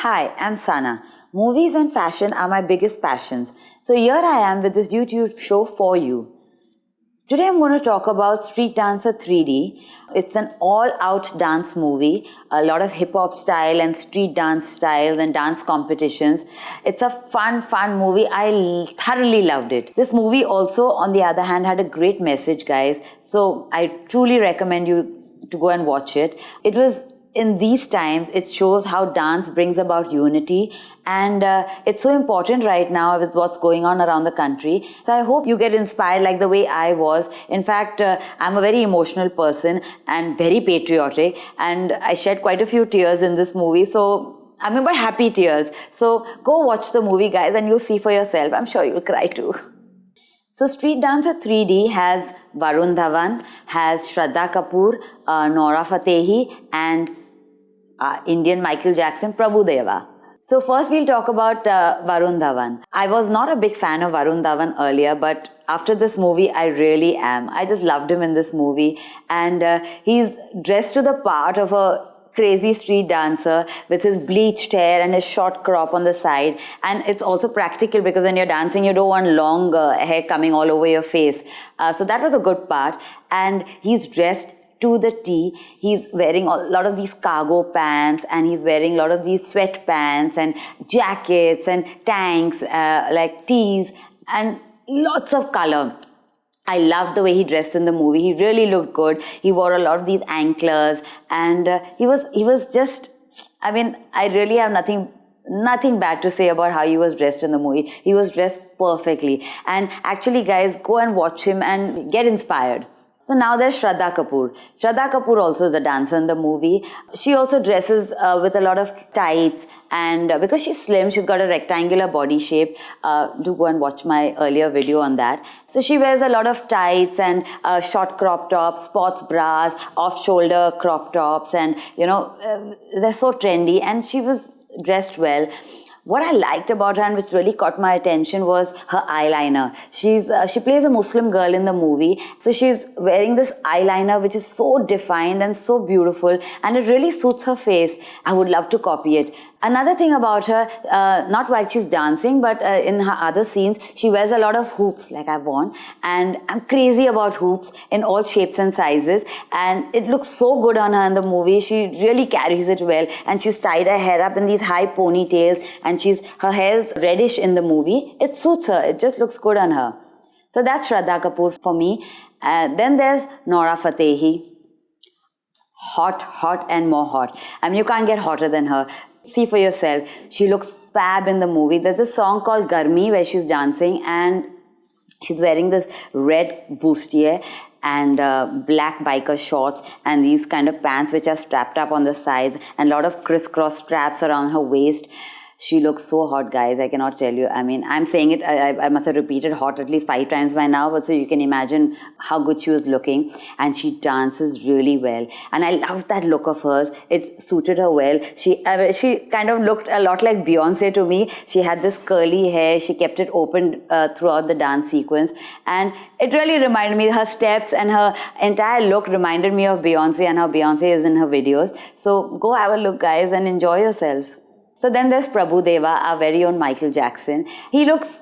Hi, I'm Sana. Movies and fashion are my biggest passions. So here I am with this YouTube show for you. Today I'm going to talk about Street Dancer 3D. It's an all-out dance movie, a lot of hip-hop style and street dance styles and dance competitions. It's a fun movie. I thoroughly loved it. This movie also, on the other hand, had a great message, guys. So I truly recommend you to go and watch it. It was in these times, it shows how dance brings about unity, and it's so important right now with what's going on around the country. So I hope you get inspired like the way I was. In fact, I'm a very emotional person and very patriotic, and I shed quite a few tears in this movie. So I remember happy tears. So go watch the movie, guys, and you'll see for yourself. I'm sure you'll cry too. So Street Dancer 3D has Varun Dhawan, has Shradha Kapoor, Nora Fathehi, and Indian Micheal Jackson, Prabhudeva. So first we'll talk about Varun Dhawan. I was not a big fan of Varun Dhawan earlier, but after this movie, I really am. I just loved him in this movie, and he's dressed to the part of a crazy street dancer with his bleached hair and his short crop on the side. And it's also practical because when you're dancing, you don't want long hair coming all over your face. So that was a good part. And he's dressed to the T. He's wearing a lot of these cargo pants, and he's wearing a lot of these sweatpants and jackets and tanks, like tees, and lots of color. I loved the way he dressed in the movie. He really looked good. He wore a lot of these anklers, and he was just, I mean, I really have nothing bad to say about how he was dressed in the movie. He was dressed perfectly. And actually, guys, go and watch him and get inspired. So now there's Shradha Kapoor. Shradha Kapoor also is a dancer in the movie. She also dresses with a lot of tights, and because she's slim, she's got a rectangular body shape. Do go and watch my earlier video on that. So she wears a lot of tights and short crop tops, sports bras, off-shoulder crop tops, and they're so trendy, and she was dressed well. What I liked about her and which really caught my attention was her eyeliner. She plays a Muslim girl in the movie. So she's wearing this eyeliner which is so defined and so beautiful, and it really suits her face. I would love to copy it. Another thing about her, not while she's dancing, but in her other scenes, she wears a lot of hoops like I've worn. And I'm crazy about hoops in all shapes and sizes. And it looks so good on her in the movie. She really carries it well. And she's tied her hair up in these high ponytails. And her hair's reddish in the movie. It suits her. It just looks good on her. So that's Shradha Kapoor for me. Then there's Nora Fathehi. Hot and more hot. I mean, you can't get hotter than her. See for yourself. She looks fab in the movie. There's a song called Garmi where she's dancing, and she's wearing this red bustier and black biker shorts and these kind of pants which are strapped up on the sides, and a lot of crisscross straps around her waist. She looks so hot, guys. I cannot tell you. I mean, I'm saying it, I must have repeated hot at least 5 times by now, but so you can imagine how good she was looking. And she dances really well. And I love that look of hers. It suited her well. She kind of looked a lot like Beyonce to me. She had this curly hair. She kept it open throughout the dance sequence. And it really reminded me, her steps and her entire look reminded me of Beyonce and how Beyonce is in her videos. So go have a look, guys, and enjoy yourself. So then there's Prabhudeva, our very own Micheal Jackson. He looks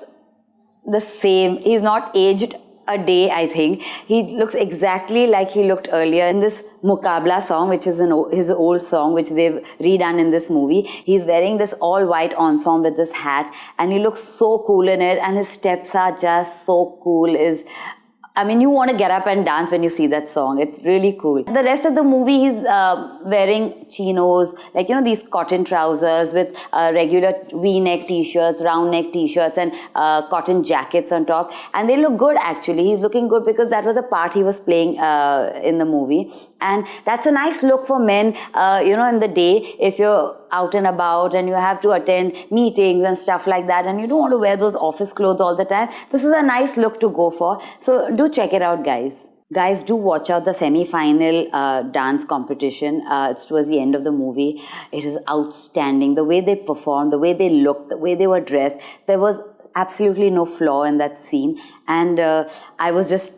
the same. He's not aged a day, I think. He looks exactly like he looked earlier in this Muqabla song, which is his old song, which they've redone in this movie. He's wearing this all-white ensemble with this hat, and he looks so cool in it, and his steps are just so cool. I mean, you want to get up and dance when you see that song. It's really cool. The rest of the movie, he's wearing chinos, like, these cotton trousers with regular V-neck t-shirts, round neck t-shirts, and cotton jackets on top. And they look good, actually. He's looking good because that was the part he was playing in the movie. And that's a nice look for men, in the day, if you're out and about and you have to attend meetings and stuff like that, and you don't want to wear those office clothes all the time. This is a nice look to go for. So do check it out, guys. Guys, do watch out the semi-final dance competition. It's towards the end of the movie. It is outstanding. The way they performed, the way they looked, the way they were dressed. There was absolutely no flaw in that scene. And I was just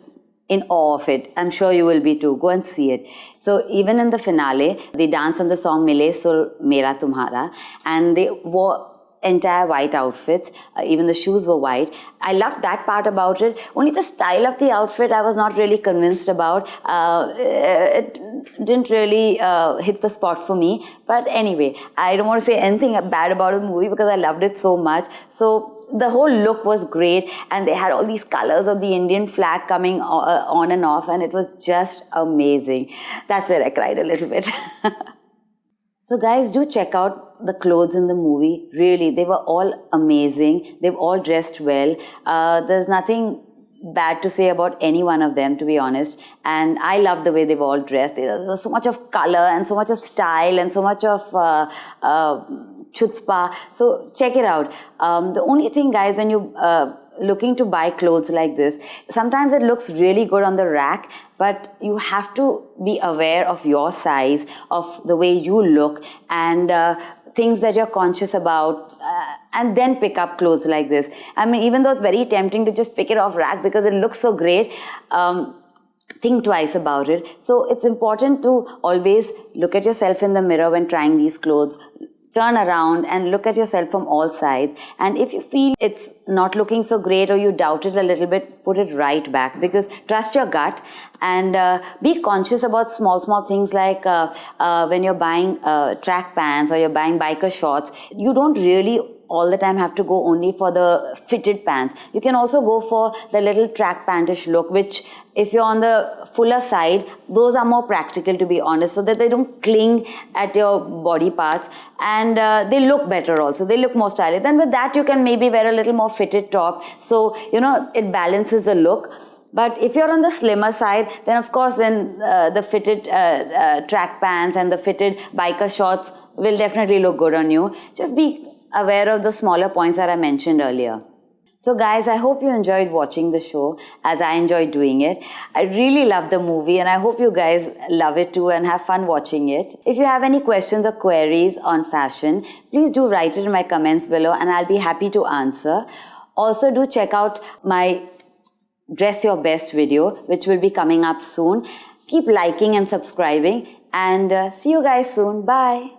in awe of it. I'm sure you will be too. Go and see it. So even in the finale, they danced on the song Mile Sur Mera Tumhara, and they wore entire white outfits. Even the shoes were white. I loved that part about it. Only the style of the outfit I was not really convinced about. It didn't really hit the spot for me. But anyway, I don't want to say anything bad about the movie because I loved it so much. So the whole look was great, and they had all these colors of the Indian flag coming on and off, and it was just amazing. That's where I cried a little bit. So guys, do check out the clothes in the movie. Really, they were all amazing. They've all dressed well. There's nothing bad to say about any one of them, to be honest. And I love the way they've all dressed. There's so much of color and so much of style and so much of chutzpah. So check it out. The only thing, guys, when you looking to buy clothes like this, sometimes it looks really good on the rack, but you have to be aware of your size, of the way you look, and things that you're conscious about, and then pick up clothes like this. I mean, even though it's very tempting to just pick it off rack because it looks so great, think twice about it. So it's important to always look at yourself in the mirror when trying these clothes. Turn around and look at yourself from all sides. And if you feel it's not looking so great or you doubt it a little bit, put it right back, because trust your gut and be conscious about small things like when you're buying track pants or you're buying biker shorts, you don't really all the time have to go only for the fitted pants. You can also go for the little track pantish look, which if you're on the fuller side, those are more practical, to be honest, so that they don't cling at your body parts, and they look better also. They look more stylish. Then with that, you can maybe wear a little more fitted top. So, you know, it balances the look. But if you're on the slimmer side, then of course, then the fitted track pants and the fitted biker shorts will definitely look good on you. Just be aware of the smaller points that I mentioned earlier. So guys, I hope you enjoyed watching the show as I enjoyed doing it. I really love the movie and I hope you guys love it too and have fun watching it. If you have any questions or queries on fashion, please do write it in my comments below and I'll be happy to answer. Also do check out my Dress Your Best video, which will be coming up soon. Keep liking and subscribing, and see you guys soon. Bye.